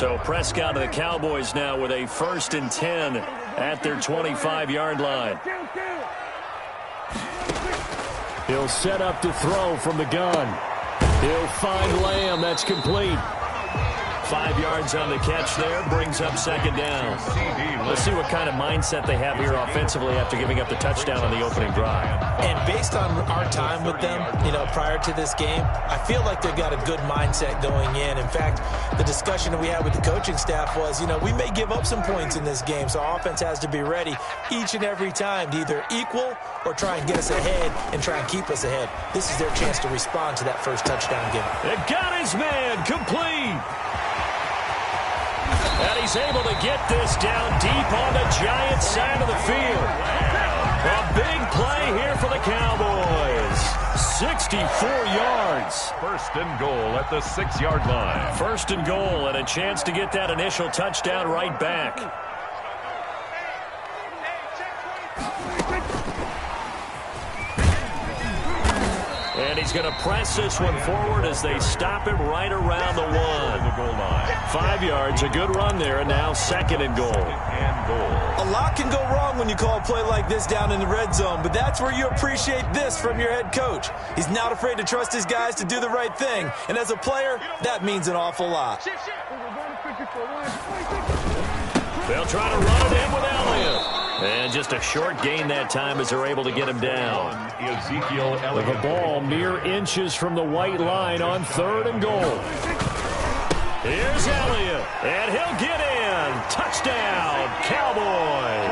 So Prescott of the Cowboys now with a 1st and 10 at their 25-yard line. He'll set up to throw from the gun. He'll find Lamb. That's complete. 5 yards on the catch there, brings up 2nd down. Let's see what kind of mindset they have here offensively after giving up the touchdown on the opening drive. And based on our time with them, prior to this game, I feel like they've got a good mindset going in. In fact, the discussion that we had with the coaching staff was, we may give up some points in this game, so our offense has to be ready each and every time to either equal or try and get us ahead and try and keep us ahead. This is their chance to respond to that first touchdown given. It got his man complete. And he's able to get this down deep on the Giants side of the field. A big play here for the Cowboys. 64 yards. 1st and goal at the 6-yard line. 1st and goal and a chance to get that initial touchdown right back. And he's going to press this one forward as they stop him right around the 1. 5 yards, a good run there, and now 2nd and goal. A lot can go wrong when you call a play like this down in the red zone, but that's where you appreciate this from your head coach. He's not afraid to trust his guys to do the right thing, and as a player, that means an awful lot. They'll try to run it in with Elliott. And just a short gain that time as they're able to get him down. With the ball mere inches from the white line on 3rd and goal. Here's Elliott, and he'll get in. Touchdown, Cowboys.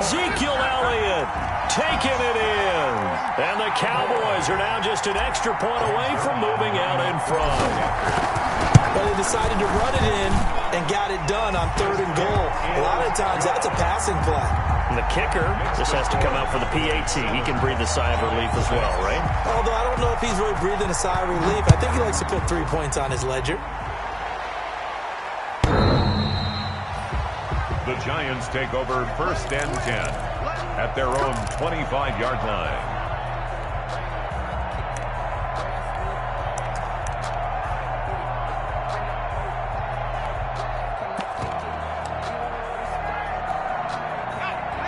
Ezekiel Elliott taking it in. And the Cowboys are now just an extra point away from moving out in front. But they decided to run it in and got it done on 3rd and goal. A lot of times that's a passing play. And the kicker just has to come out for the PAT. He can breathe a sigh of relief as well, right? Although I don't know if he's really breathing a sigh of relief. I think he likes to put 3 points on his ledger. The Giants take over 1st and 10 at their own 25-yard line.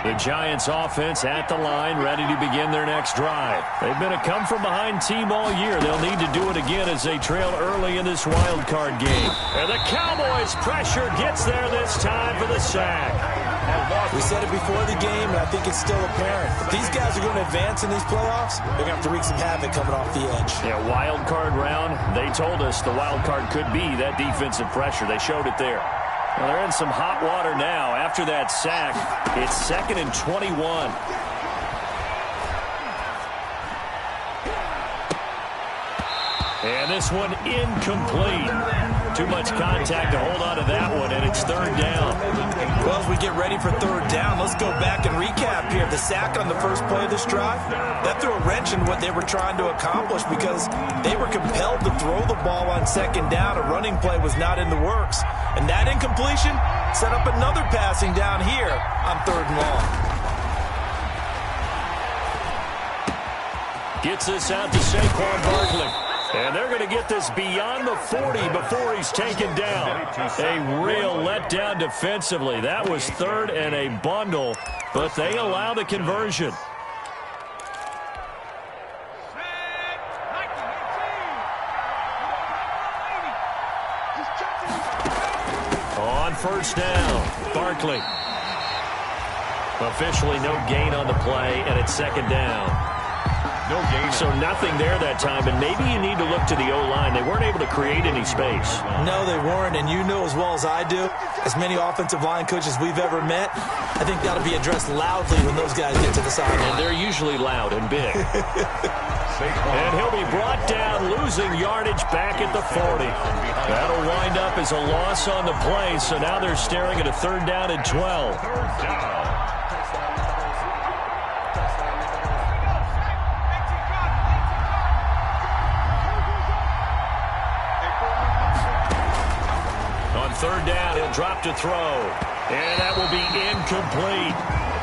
The Giants offense at the line, ready to begin their next drive. They've been a come-from-behind team all year. They'll need to do it again as they trail early in this wild card game. And the Cowboys' pressure gets there this time for the sack. We said it before the game, and I think it's still apparent. If these guys are going to advance in these playoffs, they're going to have to wreak some havoc coming off the edge. Yeah, wild card round. They told us the wild card could be that defensive pressure. They showed it there. Well, they're in some hot water now. After that sack, it's 2nd and 21. And this one incomplete. Too much contact to hold on to that one, and it's 3rd down. Well, as we get ready for 3rd down, let's go back and recap here. The sack on the first play of this drive, that threw a wrench in what they were trying to accomplish because they were compelled to throw the ball on 2nd down. A running play was not in the works. And that incompletion set up another passing down here on 3rd and long. Gets this out to Saquon Barkley. And they're going to get this beyond the 40 before he's taken down. A real letdown defensively. That was 3rd and a bundle, but they allow the conversion. On 1st down, Barkley. Officially no gain on the play, and it's 2nd down. No gain. So nothing there that time, and maybe you need to look to the O-line. They weren't able to create any space. No, they weren't, and you know as well as I do, as many offensive line coaches we've ever met, I think that'll be addressed loudly when those guys get to the sideline. And they're usually loud and big. And he'll be brought down, losing yardage back at the 40. That'll wind up as a loss on the play, so now they're staring at a 3rd down and 12. 3rd down. On 3rd down, he'll drop to throw. And that will be incomplete.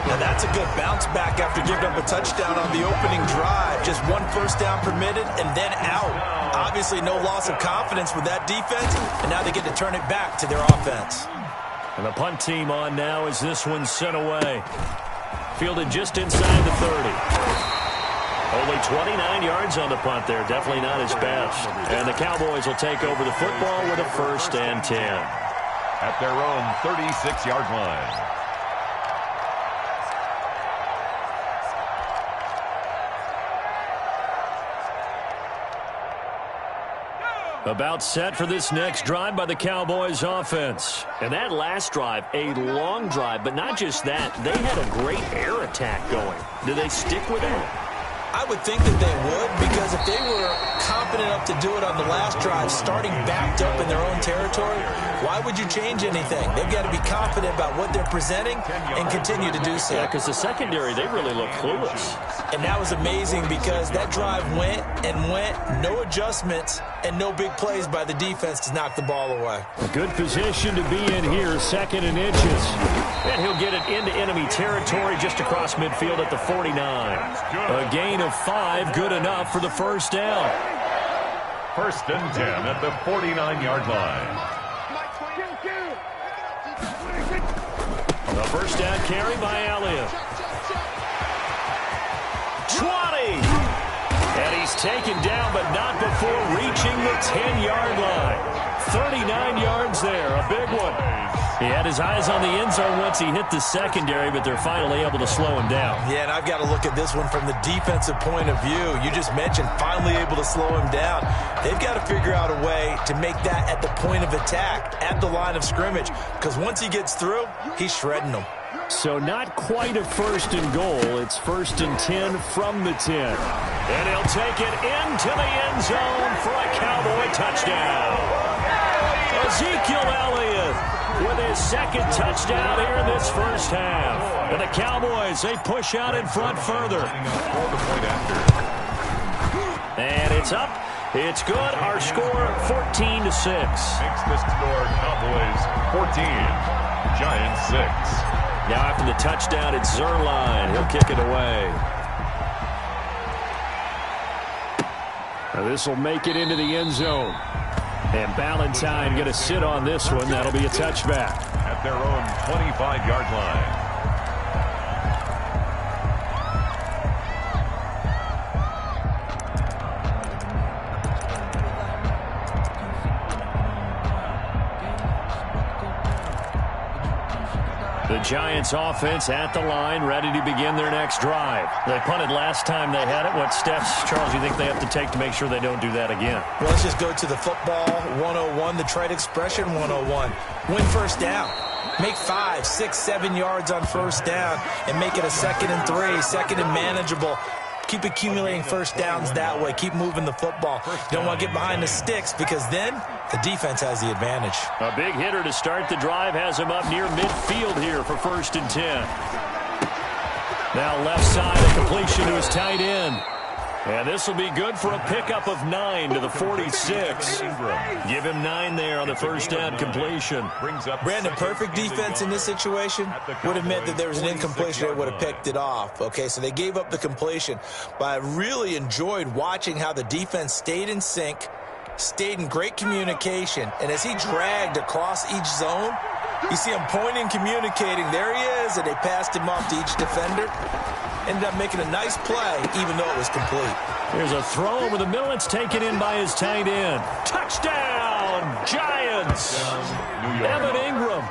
Now that's a good bounce back after giving up a touchdown on the opening drive. Just one first down permitted and then out. Obviously no loss of confidence with that defense, and now they get to turn it back to their offense. And the punt team on now as this one's sent away. Fielded just inside the 30. Only 29 yards on the punt there. Definitely not his best. And the Cowboys will take over the football with a 1st and 10. At their own 36-yard line. About set for this next drive by the Cowboys offense. And that last drive, a long drive, but not just that. They had a great air attack going. Do they stick with that? I would think that they would, because if they were confident enough to do it on the last drive, starting backed up in their own territory, why would you change anything? They've got to be confident about what they're presenting and continue to do so. Yeah, because the secondary, they really look clueless. And that was amazing because that drive went and went, no adjustments, and no big plays by the defense to knock the ball away. A good position to be in here, 2nd and inches. And he'll get it into enemy territory just across midfield at the 49. A gain of 5, good enough for the 1st down. 1st and 10 at the 49-yard line. The 1st down carry by Elliott. 20. And he's taken down, but not before reaching the 10-yard line. 39 yards there, a big one. He had his eyes on the end zone once he hit the secondary, but they're finally able to slow him down. Yeah, and I've got to look at this one from the defensive point of view. You just mentioned finally able to slow him down. They've got to figure out a way to make that at the point of attack, at the line of scrimmage, because once he gets through, he's shredding them. So not quite a 1st and goal. It's 1st and 10 from the 10. And he'll take it into the end zone for a Cowboy touchdown. Ezekiel Elliott with his 2nd touchdown here in this 1st half. And the Cowboys, they push out in front further. And it's up. It's good. Our score, 14-6. Makes the score Cowboys 14, Giants 6. Now after the touchdown, it's Zerline. He'll kick it away. Now this will make it into the end zone. And Ballantyne going to sit on this one. That'll be a touchback. At their own 25-yard line. The Giants offense at the line, ready to begin their next drive. They punted last time they had it. What steps, Charles, you think they have to take to make sure they don't do that again? Well, let's just go to the football 101, the trade expression 101. Win 1st down. Make 5, 6, 7 yards on 1st down and make it a 2nd and 3, 2nd and manageable. Keep accumulating 1st downs that way. Keep moving the football. You don't want to get behind the sticks because then the defense has the advantage. A big hitter to start the drive has him up near midfield here for 1st and 10. Now left side, a completion to his tight end. And this will be good for a pickup of 9 to the 46. Give him 9 there on the 1st down completion. Brandon, perfect defense in this situation would have meant that there was an incompletion. They would have picked it off. Okay, so they gave up the completion. But I really enjoyed watching how the defense stayed in sync, stayed in great communication. And as he dragged across each zone, you see him pointing, communicating. There he is, and they passed him off to each defender. Ended up making a nice play, even though it was complete. There's a throw over the middle. It's taken in by his tight end. Touchdown, Giants! Evan Ingram,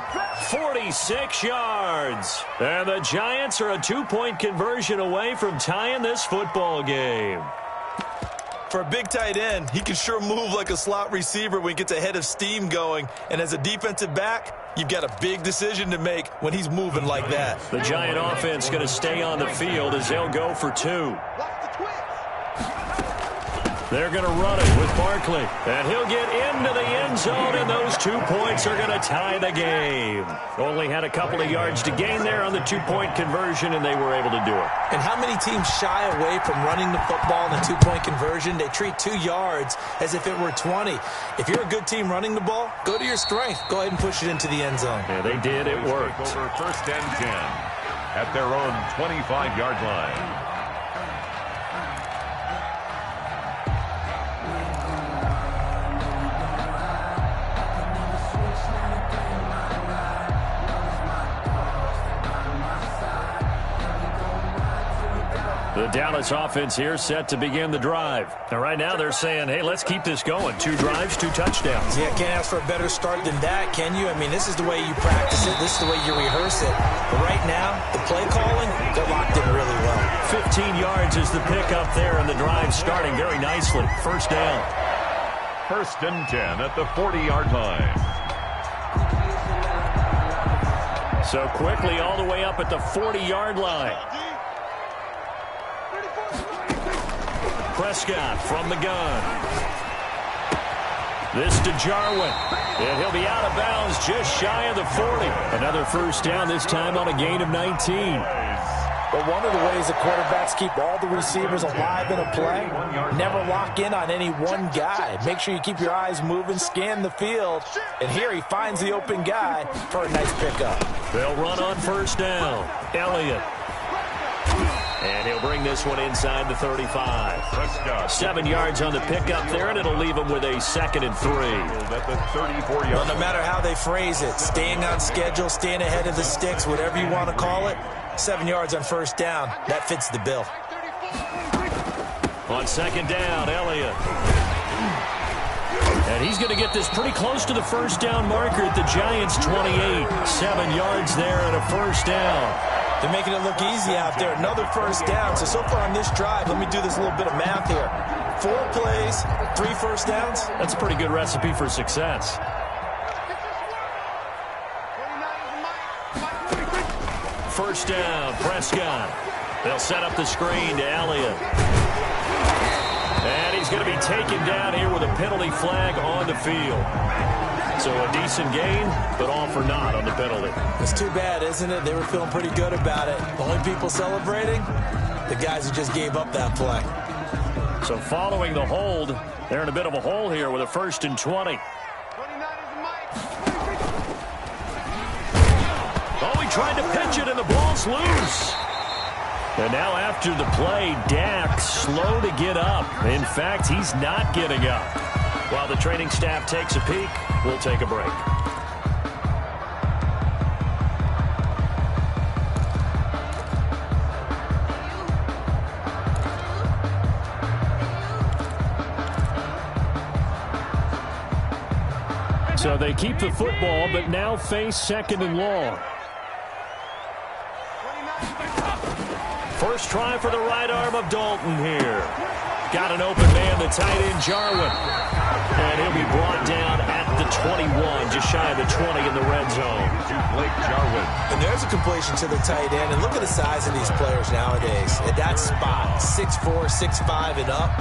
46 yards. And the Giants are a 2-point conversion away from tying this football game. For a big tight end, he can sure move like a slot receiver when he gets a head of steam going. And as a defensive back, you've got a big decision to make when he's moving like that. The Giant offense going to stay on the field as they'll go for 2. They're going to run it with Barkley. And he'll get into the end zone, and those 2 points are going to tie the game. Only had a couple of yards to gain there on the 2-point conversion, and they were able to do it. And how many teams shy away from running the football in a 2-point conversion? They treat 2 yards as if it were 20. If you're a good team running the ball, go to your strength. Go ahead and push it into the end zone. Yeah, they did. It worked. Over 1st and 10 at their own 25-yard line. The Dallas offense here set to begin the drive. And right now they're saying, hey, let's keep this going. 2 drives, 2 touchdowns. Yeah, can't ask for a better start than that, can you? I mean, this is the way you practice it. This is the way you rehearse it. But right now, the play calling, they're locked in really well. 15 yards is the pickup there, and the drive starting very nicely. First down. First and 10 at the 40-yard line. So quickly all the way up at the 40-yard line. Prescott from the gun. This to Jarwin. And he'll be out of bounds just shy of the 40. Another first down, this time on a gain of 19. But one of the ways the quarterbacks keep all the receivers alive in a play, never lock in on any one guy. Make sure you keep your eyes moving, scan the field. And here he finds the open guy for a nice pickup. They'll run on first down. Elliott. And he'll bring this one inside the 35. 7 yards on the pickup there, and it'll leave him with a 2nd and 3. Well, no matter how they phrase it, staying on schedule, staying ahead of the sticks, whatever you want to call it, 7 yards on first down, that fits the bill. On second down, Elliott. And he's going to get this pretty close to the first down marker at the Giants' 28. 7 yards there and a first down. They're making it look easy out there. Another first down. So far on this drive, let me do this little bit of math here. 4 plays, 3 first downs. That's a pretty good recipe for success. First down, Prescott. They'll set up the screen to Elliott. And he's going to be taken down here with a penalty flag on the field. So a decent gain, but all for naught on the penalty. It's too bad, isn't it? They were feeling pretty good about it. The only people celebrating, the guys who just gave up that play. So following the hold, they're in a bit of a hole here with a 1st and 20. Oh, he tried to pitch it, and the ball's loose. And now after the play, Dak slow to get up. In fact, he's not getting up. While the training staff takes a peek, we'll take a break. So they keep the football, but now face 2nd and long. First try for the right arm of Dalton here. Got an open man, the tight end, Jarwin. And he'll be brought down at the 21, just shy of the 20 in the red zone. Blake Jarwin. And there's a completion to the tight end. And look at the size of these players nowadays. At that spot, 6'4", 6'5", and up.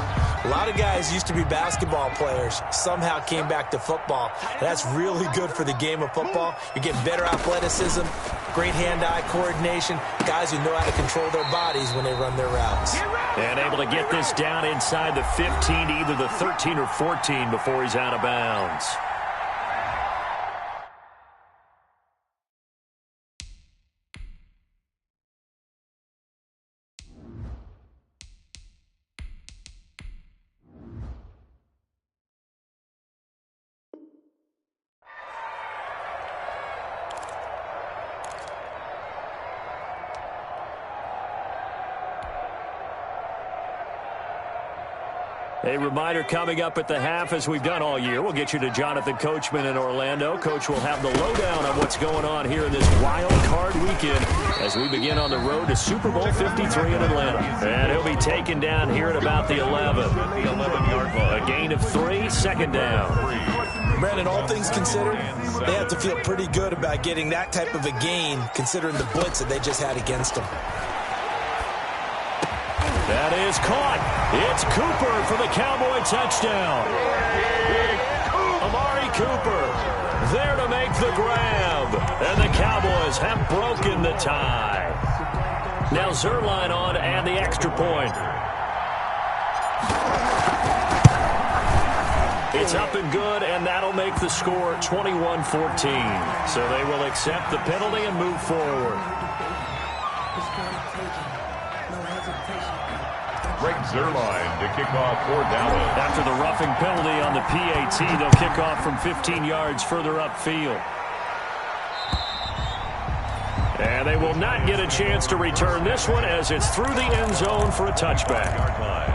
A lot of guys used to be basketball players, somehow came back to football. And that's really good for the game of football. You get better athleticism, great hand-eye coordination, guys who know how to control their bodies when they run their routes. And able to get this down inside the 15 to either the 13 or 14 before he's out of bounds. A reminder coming up at the half, as we've done all year. We'll get you to Jonathan Coachman in Orlando. Coach will have the lowdown on what's going on here in this wild card weekend as we begin on the road to Super Bowl 53 in Atlanta. And he'll be taken down here at about the 11. The 11-yard line. A gain of 3, 2nd down. Brandon, all things considered, they have to feel pretty good about getting that type of a gain, considering the blitz that they just had against them. That is caught. It's Cooper for the Cowboy touchdown. Amari Cooper there to make the grab. And the Cowboys have broken the tie. Now Zerline on to add the extra point. It's up and good, and that'll make the score 21-14. So they will accept the penalty and move forward. Greg Zuerlein to kick off for Dallas. After the roughing penalty on the PAT, they'll kick off from 15 yards further upfield. And they will not get a chance to return this one as it's through the end zone for a touchback. Yard line.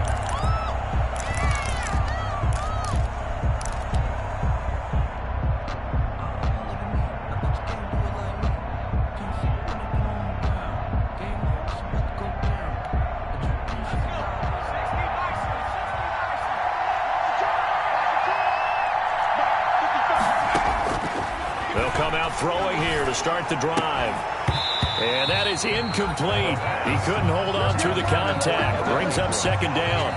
They'll come out throwing here to start the drive. And that is incomplete. He couldn't hold on through the contact. Brings up second down.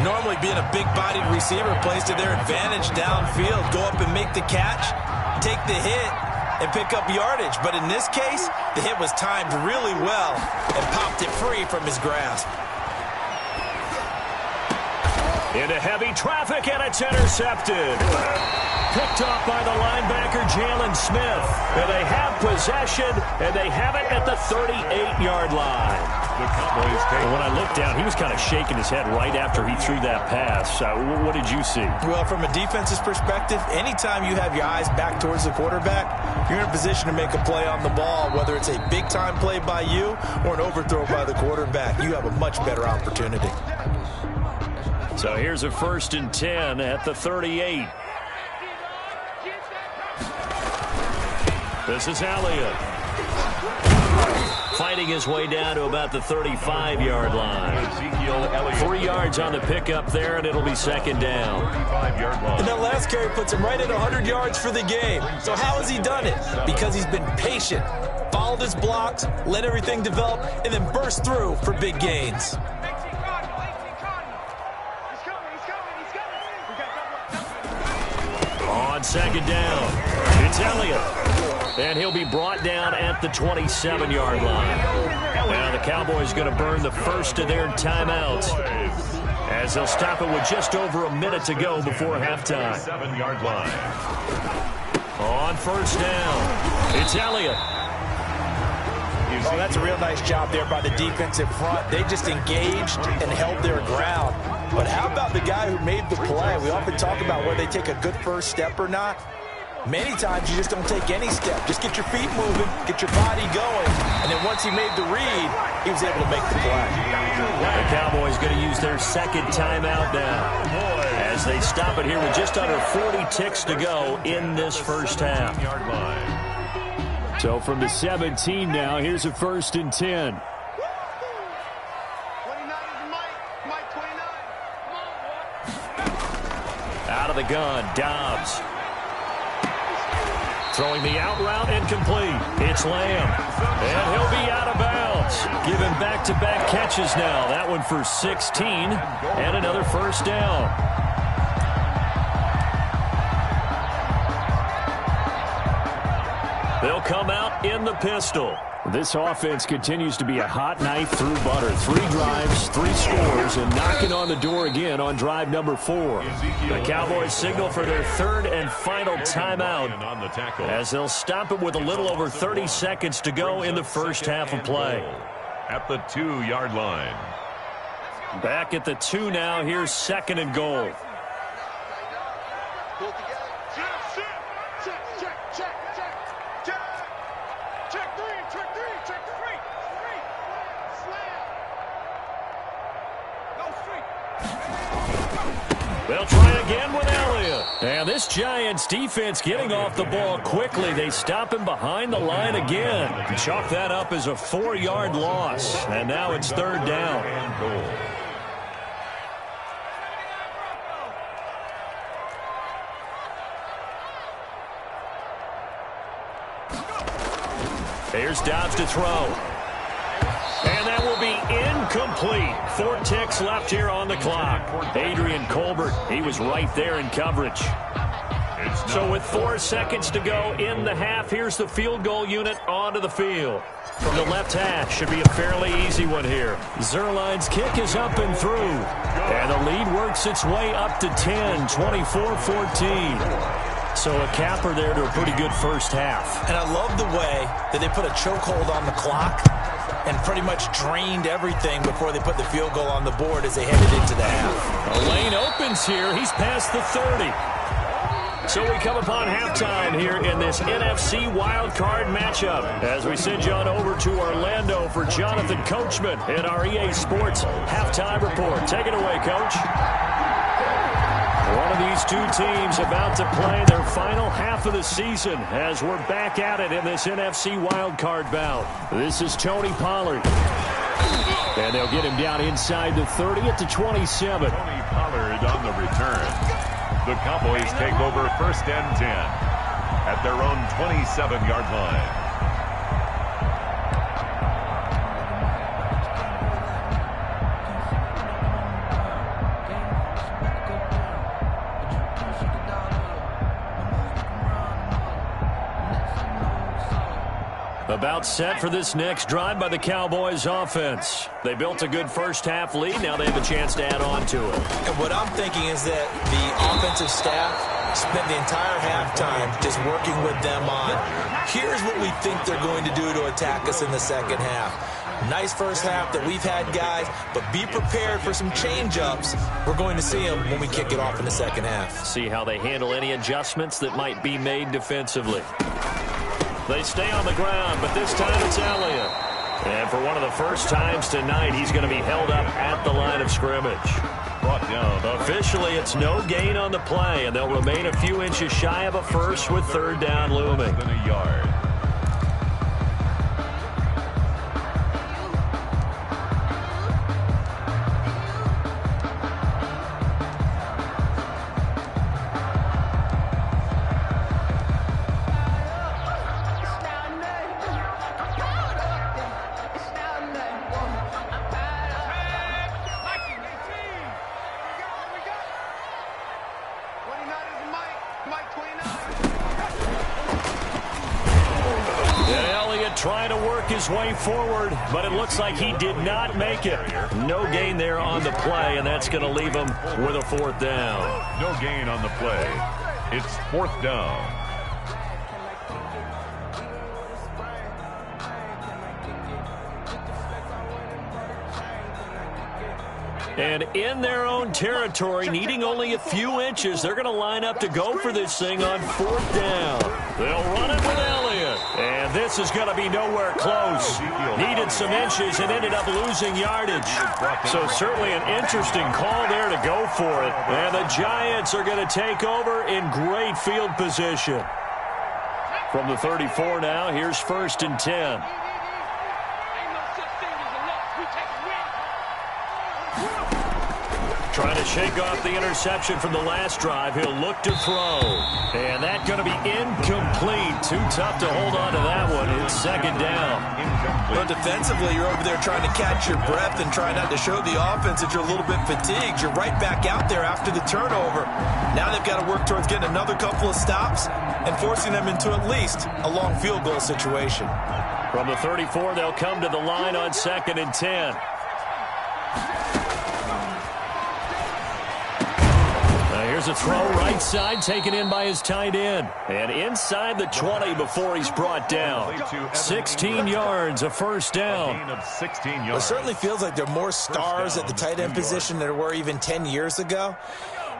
Normally being a big-bodied receiver plays to their advantage downfield. Go up and make the catch, take the hit, and pick up yardage. But in this case, the hit was timed really well and popped it free from his grasp. Into heavy traffic, and it's intercepted. Picked off by the linebacker, Jalen Smith. And they have possession, and they have it at the 38-yard line. The Cowboys take. When I looked down, he was kind of shaking his head right after he threw that pass. What did you see? Well, from a defense's perspective, anytime you have your eyes back towards the quarterback, you're in a position to make a play on the ball, whether it's a big-time play by you or an overthrow by the quarterback. You have a much better opportunity. So here's a 1st and 10 at the 38. This is Elliott. Fighting his way down to about the 35-yard line. 3 yards on the pickup there, and it'll be second down. 35-yard line. And that last carry puts him right at 100 yards for the game. So how has he done it? Because he's been patient, followed his blocks, let everything develop, and then burst through for big gains. On second down, it's Elliott. And he'll be brought down at the 27-yard line. Now the Cowboys going to burn the first of their timeouts as they'll stop it with just over a minute to go before halftime. 7-yard line. On first down, it's Elliott. Oh, that's a real nice job there by the defensive front. They just engaged and held their ground. But how about the guy who made the play? We often talk about whether they take a good first step or not. Many times you just don't take any step. Just get your feet moving, get your body going, and then once he made the read, he was able to make the play. The Cowboys going to use their second timeout now as they stop it here with just under 40 ticks to go in this first half. So from the 17 now, here's a 1st and 10. Out of the gun, Dobbs. Throwing the out route incomplete. It's Lamb. And he'll be out of bounds. Given back-to-back catches now. That one for 16 and another first down. They'll come out in the pistol. This offense continues to be a hot knife through butter. 3 drives, 3 scores, and knocking on the door again on drive number 4. The Cowboys signal for their 3rd and final timeout as they'll stop it with a little over 30 seconds to go in the first half of play. At the 2-yard line. Back at the 2 now. Here's 2nd and goal. They'll try again with Elliott. And this Giants defense getting off the ball quickly. They stop him behind the line again. Chalk that up as a 4-yard loss. And now it's 3rd down. Here's Dobbs to throw. And that will be incomplete. 4 ticks left here on the clock. Adrian Colbert, he was right there in coverage. So with 4 seconds to go in the half, here's the field goal unit onto the field. From the left hash, should be a fairly easy one here. Zuerlein's kick is up and through. And the lead works its way up to 10, 24-14. So a capper there to a pretty good first half. And I love the way that they put a chokehold on the clock and pretty much drained everything before they put the field goal on the board as they headed into the half. A lane opens here. He's past the 30. So we come upon halftime here in this NFC wildcard matchup as we send you on over to Orlando for Jonathan Coachman in our EA Sports halftime report. Take it away, Coach. One of these two teams about to play their final half of the season as we're back at it in this NFC wildcard bout. This is Tony Pollard. And they'll get him down inside the 30 at the 27. Tony Pollard on the return. The Cowboys take over 1st and 10 at their own 27-yard line. About set for this next drive by the Cowboys offense. They built a good first half lead. Now they have a chance to add on to it. And what I'm thinking is that the offensive staff spent the entire halftime just working with them on, here's what we think they're going to do to attack us in the second half. Nice first half that we've had, guys, but be prepared for some change-ups. We're going to see them when we kick it off in the second half. See how they handle any adjustments that might be made defensively. They stay on the ground, but this time it's Elliott. And for one of the first times tonight, he's going to be held up at the line of scrimmage. Brought down. Officially, it's no gain on the play, and they'll remain a few inches shy of a first with 3rd down looming. Less than a yard. Trying to work his way forward, but it looks like he did not make it. No gain there on the play, and that's going to leave him with a 4th down. No gain on the play. It's 4th down. And in their own territory, needing only a few inches, they're going to line up to go for this thing on 4th down. They'll run it with Elliott. And this is going to be nowhere close. Needed some inches and ended up losing yardage. So certainly an interesting call there to go for it. And the Giants are going to take over in great field position. From the 34 now, here's 1st and 10. Trying to shake off the interception from the last drive. He'll look to throw. And that's going to be incomplete. Too tough to hold on to that one. It's 2nd down. But defensively, you're over there trying to catch your breath and try not to show the offense that you're a little bit fatigued. You're right back out there after the turnover. Now they've got to work towards getting another couple of stops and forcing them into at least a long field goal situation. From the 34, they'll come to the line on 2nd and 10. Here's a throw right side, taken in by his tight end. And inside the 20 before he's brought down. 16 yards, a 1st down. Of 16 yards. It certainly feels like there are more stars at the tight end position than there were even 10 years ago.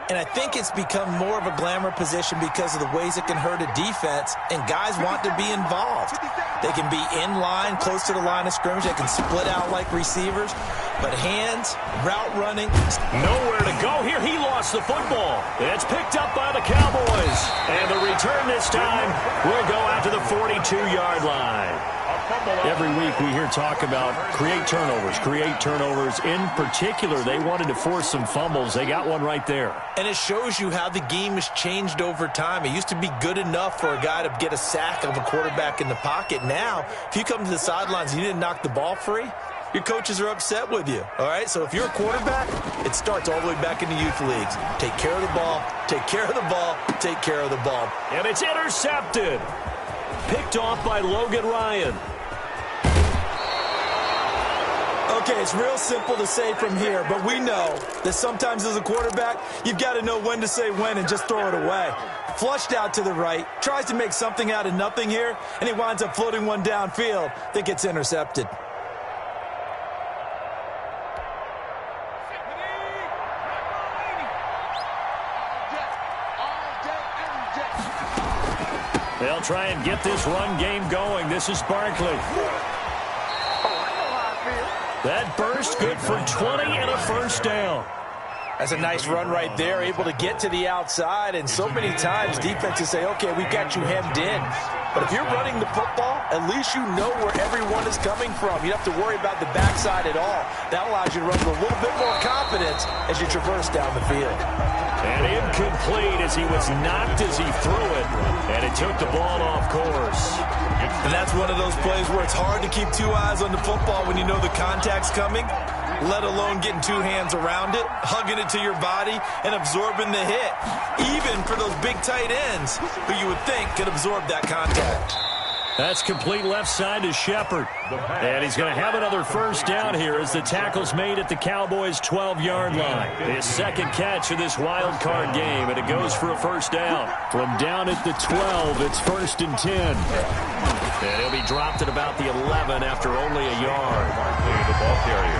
And I think it's become more of a glamour position because of the ways it can hurt a defense, and guys want to be involved. They can be in line, close to the line of scrimmage. They can split out like receivers. But hands, route running. Nowhere to go here. He lost the football. It's picked up by the Cowboys. And the return this time will go out to the 42-yard line. Every week we hear talk about create turnovers. In particular, they wanted to force some fumbles. They got one right there. And it shows you how the game has changed over time. It used to be good enough for a guy to get a sack of a quarterback in the pocket. Now, if you come to the sidelines and you didn't knock the ball free, your coaches are upset with you, all right? So if you're a quarterback, it starts all the way back in the youth leagues. Take care of the ball, take care of the ball, take care of the ball. And it's intercepted. Picked off by Logan Ryan. Okay, it's real simple to say from here, but we know that sometimes as a quarterback, you've got to know when to say when and just throw it away. Flushed out to the right, tries to make something out of nothing here, and he winds up floating one downfield that gets intercepted. They'll try and get this run game going. This is Barkley. That burst good for 20 and a first down. That's a nice run right there, able to get to the outside. And so many times defenses say, okay, we've got you hemmed in. But if you're running the football, at least you know where everyone is coming from. You don't have to worry about the backside at all. That allows you to run with a little bit more confidence as you traverse down the field. And incomplete as he was knocked as he threw it. And it took the ball off course. And that's one of those plays where it's hard to keep two eyes on the football when you know the contact's coming, let alone getting two hands around it, hugging it to your body, and absorbing the hit. Even for those big tight ends who you would think could absorb that contact. That's complete left side to Shepard. And he's going to have another first down here as the tackle's made at the Cowboys' 12-yard line. His second catch of this wild card game, and it goes for a first down. From down at the 12, it's 1st and 10. And he'll be dropped at about the 11 after only a yard.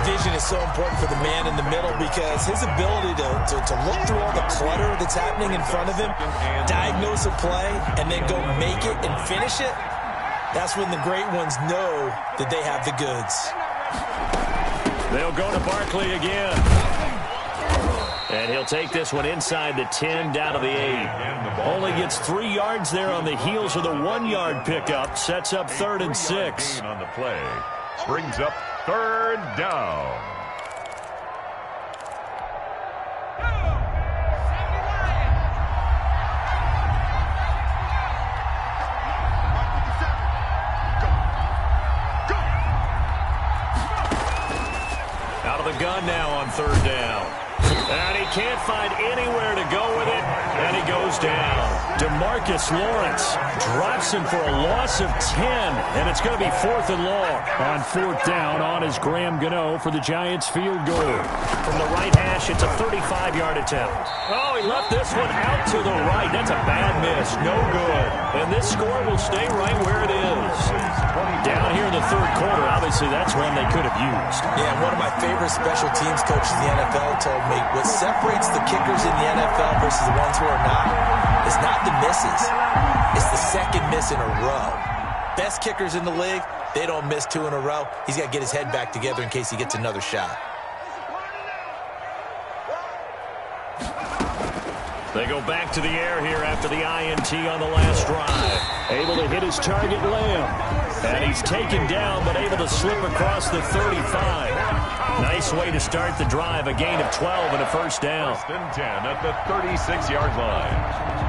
Vision is so important for the man in the middle because his ability to look through all the clutter that's happening in front of him, diagnose a play, and then go make it and finish it, that's when the great ones know that they have the goods. They'll go to Barkley again. And he'll take this one inside the 10, down to the 8. Only gets 3 yards there on the heels of the 1-yard pickup. Sets up 3rd and 6. On the play. Brings up 3rd down. Out of the gun now on 3rd down. And he can't find anywhere to go with it, and he goes down. DeMarcus Lawrence drops him for a loss of 10, and it's going to be 4th and long. On 4th down, on is Graham Gano for the Giants field goal. From the right hash, it's a 35-yard attempt. Oh, he left this one out to the right. That's a bad miss. No good. And this score will stay right where it is. Down here in the 3rd quarter, obviously that's one they could have used. Yeah, one of my favorite special teams coaches in the NFL told me what separates the kickers in the NFL versus the ones who are not is not the misses. It's the second miss in a row. Best kickers in the league, they don't miss 2 in a row. He's got to get his head back together in case he gets another shot. They go back to the air here after the INT on the last drive. Able to hit his target, Lamb. And he's taken down, but able to slip across the 35. Nice way to start the drive. A gain of 12 and a first down. 1st and 10 at the 36-yard line.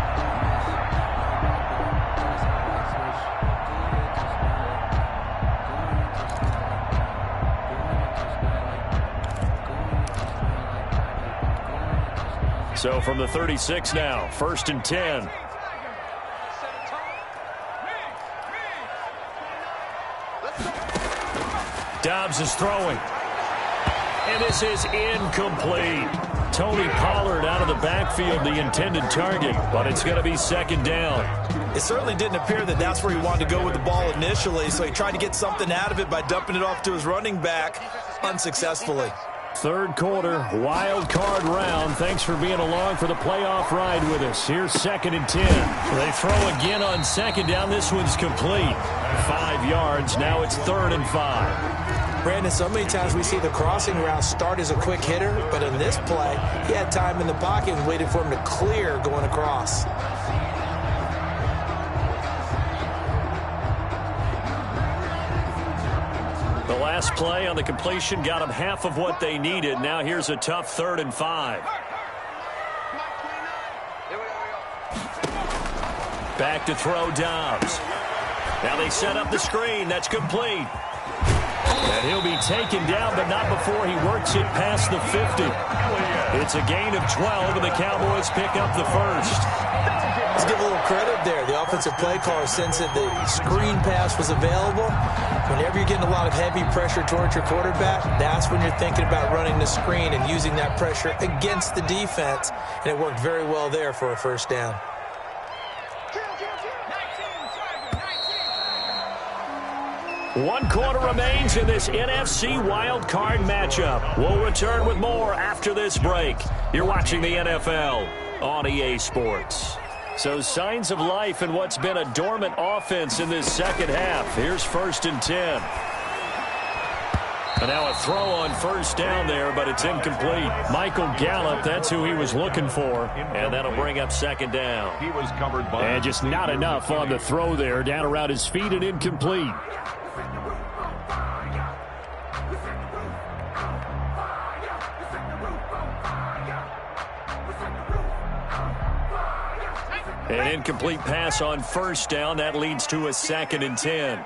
So from the 36 now, 1st and 10. Dobbs is throwing. And this is incomplete. Tony Pollard out of the backfield, the intended target, but it's going to be 2nd down. It certainly didn't appear that that's where he wanted to go with the ball initially, so he tried to get something out of it by dumping it off to his running back unsuccessfully. 3rd quarter, wild card round. Thanks for being along for the playoff ride with us. Here's 2nd and 10. They throw again on 2nd down. This one's complete. 5 yards. Now it's 3rd and 5. Brandon, so many times we see the crossing route start as a quick hitter, but in this play, he had time in the pocket and waited for him to clear going across. The last play on the completion got them half of what they needed. Now here's a tough 3rd and 5. Back to throw Dobbs. Now they set up the screen. That's complete. And he'll be taken down, but not before he works it past the 50. It's a gain of 12, and the Cowboys pick up the first. Let's give a little credit there. The offensive play caller sensed that the screen pass was available. Whenever you're getting a lot of heavy pressure towards your quarterback, that's when you're thinking about running the screen and using that pressure against the defense. And it worked very well there for a first down. One quarter remains in this NFC wild card matchup. We'll return with more after this break. You're watching the NFL on EA Sports. So signs of life in what's been a dormant offense in this second half. Here's 1st and 10. And now a throw on first down there, but it's incomplete. Michael Gallup, that's who he was looking for. And that'll bring up 2nd down. He was covered by... And just not enough on the throw there. Down around his feet and incomplete. An incomplete pass on first down. That leads to a 2nd and 10.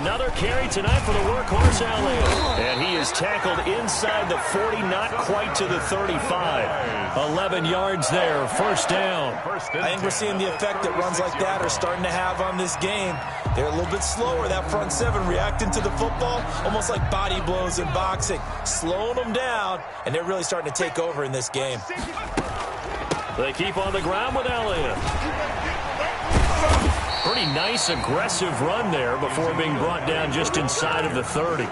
Another carry tonight for the workhorse Elliott. And he is tackled inside the 40, not quite to the 35. 11 yards there, 1st down. I think we're seeing the effect that runs like that are starting to have on this game. They're a little bit slower, that front seven, reacting to the football, almost like body blows in boxing, slowing them down, and they're really starting to take over in this game. They keep on the ground with Elliott. Pretty nice, aggressive run there before being brought down just inside of the 30.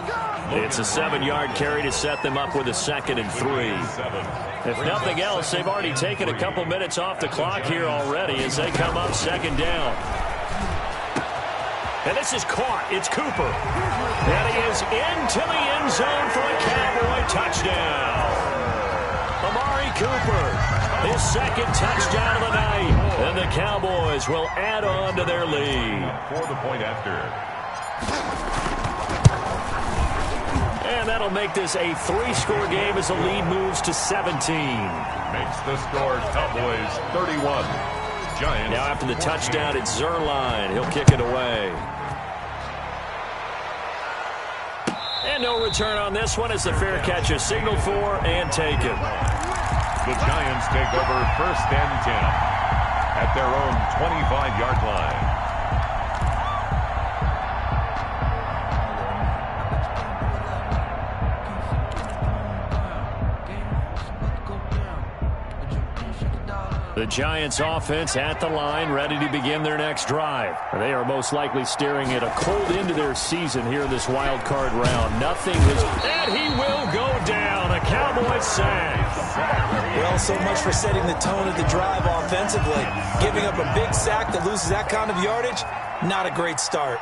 It's a 7-yard carry to set them up with a 2nd and 3. If nothing else, they've already taken a couple minutes off the clock here already as they come up 2nd down. And this is caught. It's Cooper. And he is into the end zone for a Cowboy touchdown. Amari Cooper. His 2nd touchdown of the night. And the Cowboys will add on to their lead. For the point after. And that'll make this a 3-score game as the lead moves to 17. Makes the score Cowboys 31. Giants. Now after the touchdown, it's Zerline. He'll kick it away. And no return on this one as the fair catch is signaled for and taken. The Giants take over 1st and 10 at their own 25-yard line. The Giants offense at the line, ready to begin their next drive. They are most likely staring at a cold end to their season here in this wild card round. Nothing is... And he will go down. A Cowboy sack. Well, so much for setting the tone of the drive offensively. Giving up a big sack that loses that kind of yardage, not a great start.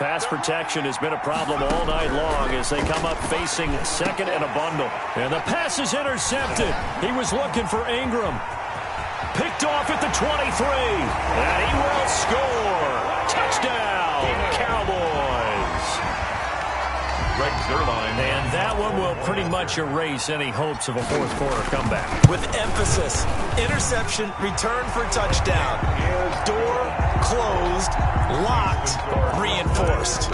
Pass protection has been a problem all night long as they come up facing 2nd and a bundle. And the pass is intercepted. He was looking for Ingram. Picked off at the 23. And he will score. Touchdown, Cowboys. Greg Zerline. And that one will pretty much erase any hopes of a 4th quarter comeback. With emphasis, interception, return for touchdown. Door closed, locked, reinforced.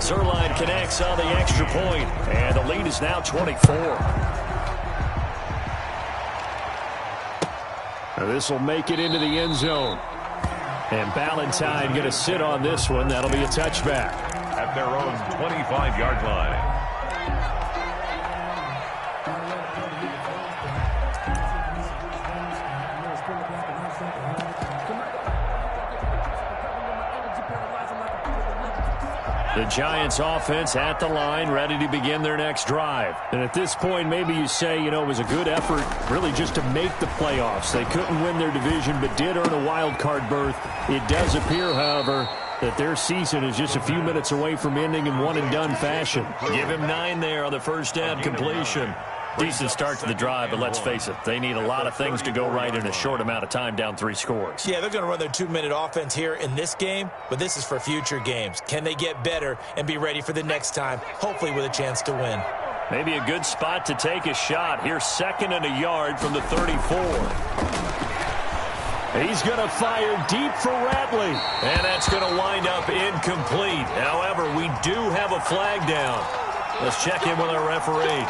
Zerline connects on the extra point, and the lead is now 24. This will make it into the end zone. And Ballantyne going to sit on this one. That'll be a touchback. At their own 25-yard line. The Giants offense at the line, ready to begin their next drive. And at this point, maybe you say, you know, it was a good effort really just to make the playoffs. They couldn't win their division, but did earn a wild card berth. It does appear, however, that their season is just a few minutes away from ending in one-and-done fashion. Give him 9 there on the first down completion. Decent start to the drive, but let's face it, they need a lot of things to go right in a short amount of time, down 3 scores. Yeah, they're going to run their 2-minute offense here in this game, but this is for future games. Can they get better and be ready for the next time, hopefully with a chance to win? Maybe a good spot to take a shot. Here's 2nd and a yard from the 34. He's going to fire deep for Ratley. And that's going to wind up incomplete. However, we do have a flag down. Let's check in with our referee.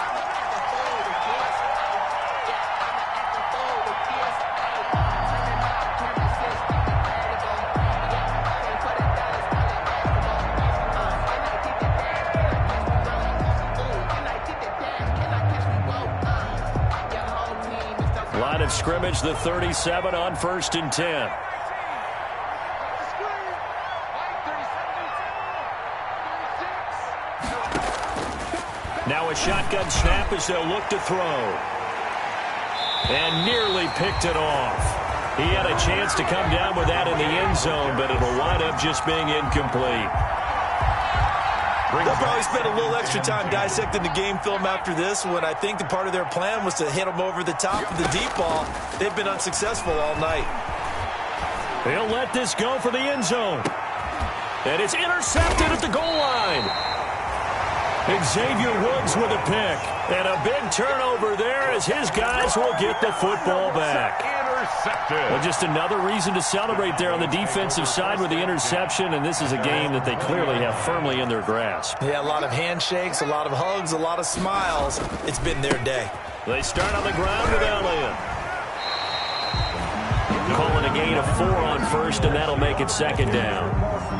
Line of scrimmage, the 37 on 1st and 10. Now a shotgun snap as they'll look to throw. And nearly picked it off. He had a chance to come down with that in the end zone, but it'll wind up just being incomplete. They'll probably spend a little extra time dissecting the game film after this one. I think the part of their plan was to hit them over the top of the deep ball. They've been unsuccessful all night. He'll let this go for the end zone. And it's intercepted at the goal line. Xavier Woods with a pick. And a big turnover there as his guys will get the football back. Well, just another reason to celebrate there on the defensive side with the interception, and this is a game that they clearly have firmly in their grasp. Yeah, a lot of handshakes, a lot of hugs, a lot of smiles. It's been their day. They start on the ground with Elliott. Calling a gain of 4 on first, and that'll make it second down.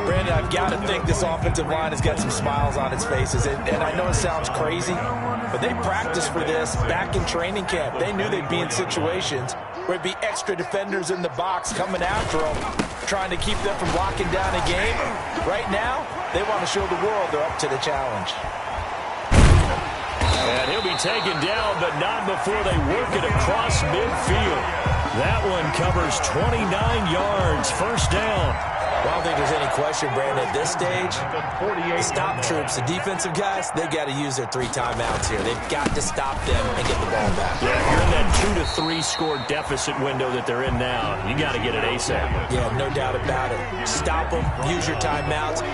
Brandon, I've got to think this offensive line has got some smiles on its faces. And I know it sounds crazy, but they practiced for this back in training camp. They knew they'd be in situations where it'd be extra defenders in the box coming after them, trying to keep them from locking down a game. Right now, they want to show the world they're up to the challenge. And he'll be taken down, but not before they work it across midfield. That one covers 29 yards, first down. Well, I don't think there's any question, Brandon, at this stage, the stop troops, the defensive guys, they got to use their 3 timeouts here. They've got to stop them and get the ball back. Yeah, if you're in that 2 to 3 score deficit window that they're in now, you got to get it ASAP. Yeah, no doubt about it. Stop them, use your timeouts.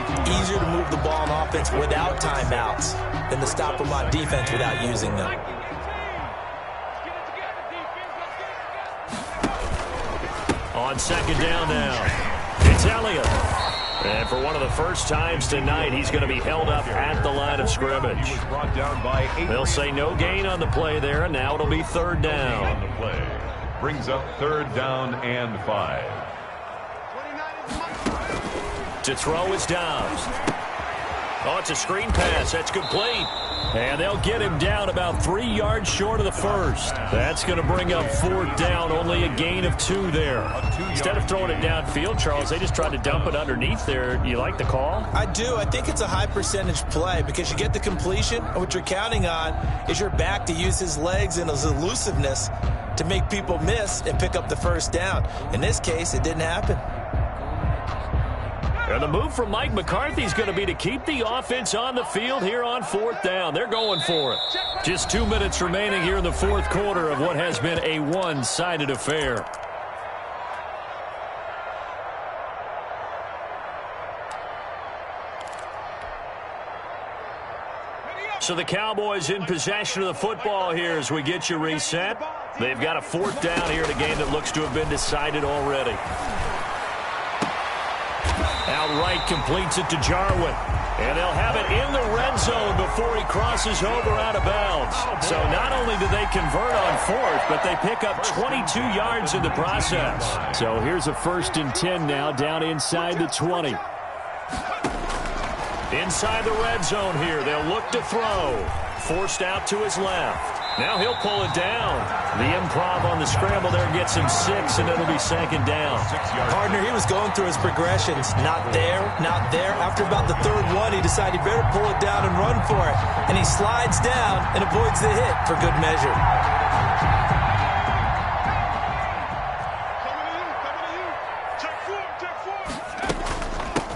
Easier to move the ball on offense without timeouts than to stop them on defense without using them. On second down now. It's Elliott. And for one of the first times tonight, he's going to be held up at the line of scrimmage. They'll say no gain on the play there, and now it'll be third down. On the play. Brings up third down and 5. To throw is Dobbs. Oh, it's a screen pass. That's complete. And they'll get him down about 3 yards short of the first. That's going to bring up fourth down, only a gain of 2 there. Instead of throwing it downfield, Charles, they just tried to dump it underneath there. You like the call? I do. I think it's a high percentage play because you get the completion, and what you're counting on is your back to use his legs and his elusiveness to make people miss and pick up the first down. In this case, it didn't happen. And the move from Mike McCarthy is going to be to keep the offense on the field here on fourth down. They're going for it. Just 2 minutes remaining here in the fourth quarter of what has been a one-sided affair. So the Cowboys in possession of the football here as we get you reset. They've got a fourth down here in a game that looks to have been decided already. Outright completes it to Jarwin. And they'll have it in the red zone before he crosses over out of bounds. So not only do they convert on fourth, but they pick up 22 yards in the process. So here's a 1st and 10 now down inside the 20. Inside the red zone here, they'll look to throw. Forced out to his left. Now he'll pull it down. The improv on the scramble there gets him 6, and it'll be second down. Partner, he was going through his progressions. Not there, not there. After about the third one, he decided he better pull it down and run for it. And he slides down and avoids the hit for good measure.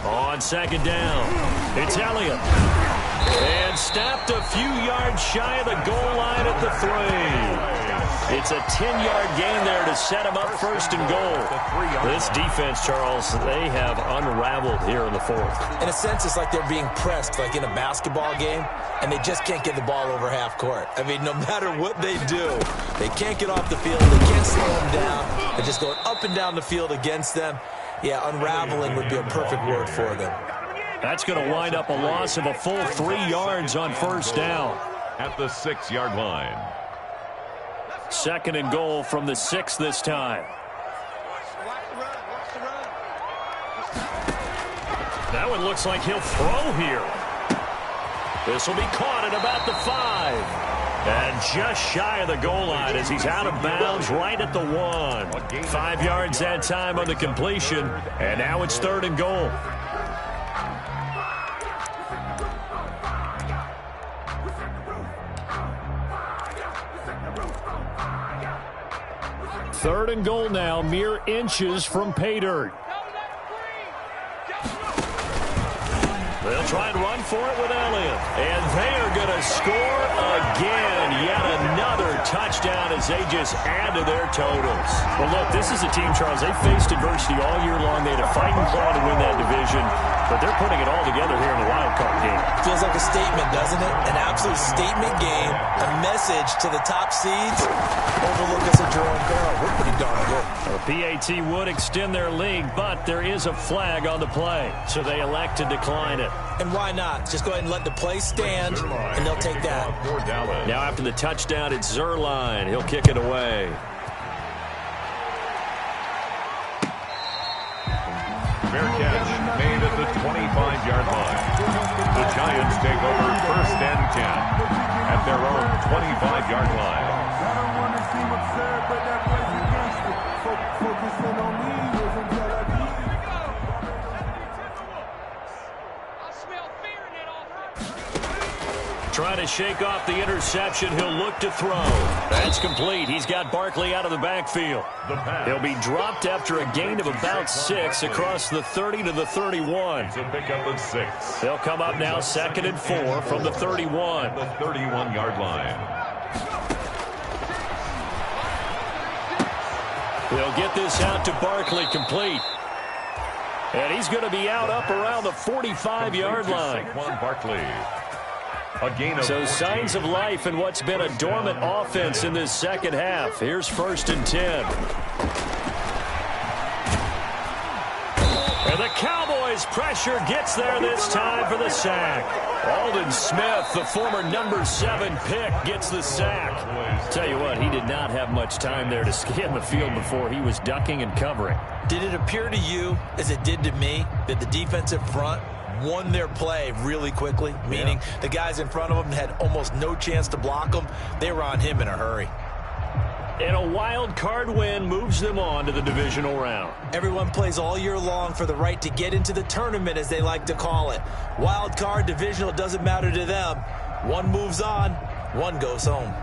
On second down, it's Elliott. And stopped a few yards shy of the goal line at the 3. It's a 10-yard gain there to set him up 1st and goal. This defense, Charles, they have unraveled here in the fourth. In a sense, it's like they're being pressed, like in a basketball game, and they just can't get the ball over half court. I mean, no matter what they do, they can't get off the field. They can't slow them down. They're just going up and down the field against them. Yeah, unraveling would be a perfect word for them. That's going to wind up a loss of a full 3 yards on first down. At the 6-yard line. 2nd and goal from the 6 this time. That one looks like he'll throw here. This will be caught at about the 5. And just shy of the goal line as he's out of bounds right at the 1. 5 yards that time on the completion. And now it's 3rd and goal. 3rd and goal now, mere inches from pay dirt. They'll try and run for it with Elliott. And they are going to score again. Yet another touchdown as they just add to their totals. Well, look, this is a team, Charles. They faced adversity all year long. They had a fighting claw to win that division. But they're putting it all together here in the wild card game. Feels like a statement, doesn't it? An absolute statement game. A message to the top seeds. Overlook us at Jerome Barrow. We're pretty darn good. The PAT would extend their lead, but there is a flag on the play. So they elect to decline it. And why not? Just go ahead and let the play stand, and they'll take that. Now after the touchdown, it's Zerline. He'll kick it away. Fair catch made at the 25-yard line. The Giants take over 1st and 10 at their own 25-yard line. I don't want to seem absurd, but that plays against it. Focusing on me wasn't until I did. Trying to shake off the interception. He'll look to throw. That's complete. He's got Barkley out of the backfield. He'll be dropped after a gain of about 6 across the 30 to the 31. It's a pickup of 6. They'll come up now 2nd and 4 from the 31. The 31-yard line. They'll get this out to Barkley, complete. And he's going to be out up around the 45-yard line. Barkley. So signs of life in what's been a dormant offense in this second half. Here's 1st and 10. And the Cowboys' pressure gets there this time for the sack. Aldon Smith, the former number 7 pick, gets the sack. Tell you what, he did not have much time there to scan the field before he was ducking and covering. Did it appear to you, as it did to me, that the defensive front won their play really quickly, meaning the guys in front of them had almost no chance to block them? They were on him in a hurry. And a wild card win moves them on to the divisional round. Everyone plays all year long for the right to get into the tournament, as they like to call it. Wild card, divisional, doesn't matter to them. One moves on, one goes home.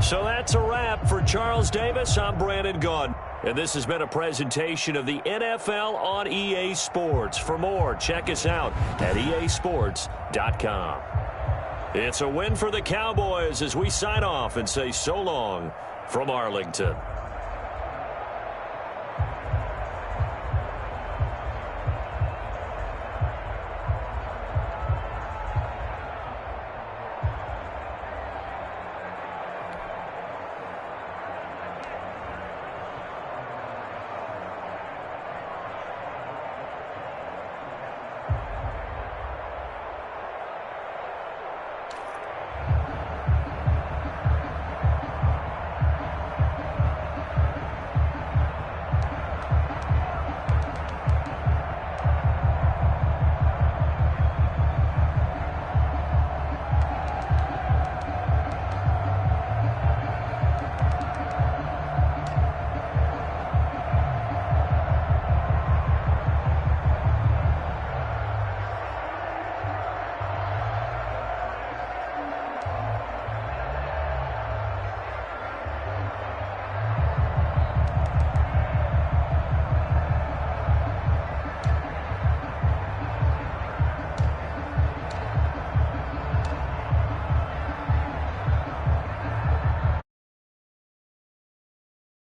So that's a wrap for Charles Davis. I'm Brandon Gaudin. And this has been a presentation of the NFL on EA Sports. For more, check us out at easports.com. It's a win for the Cowboys as we sign off and say so long from Arlington.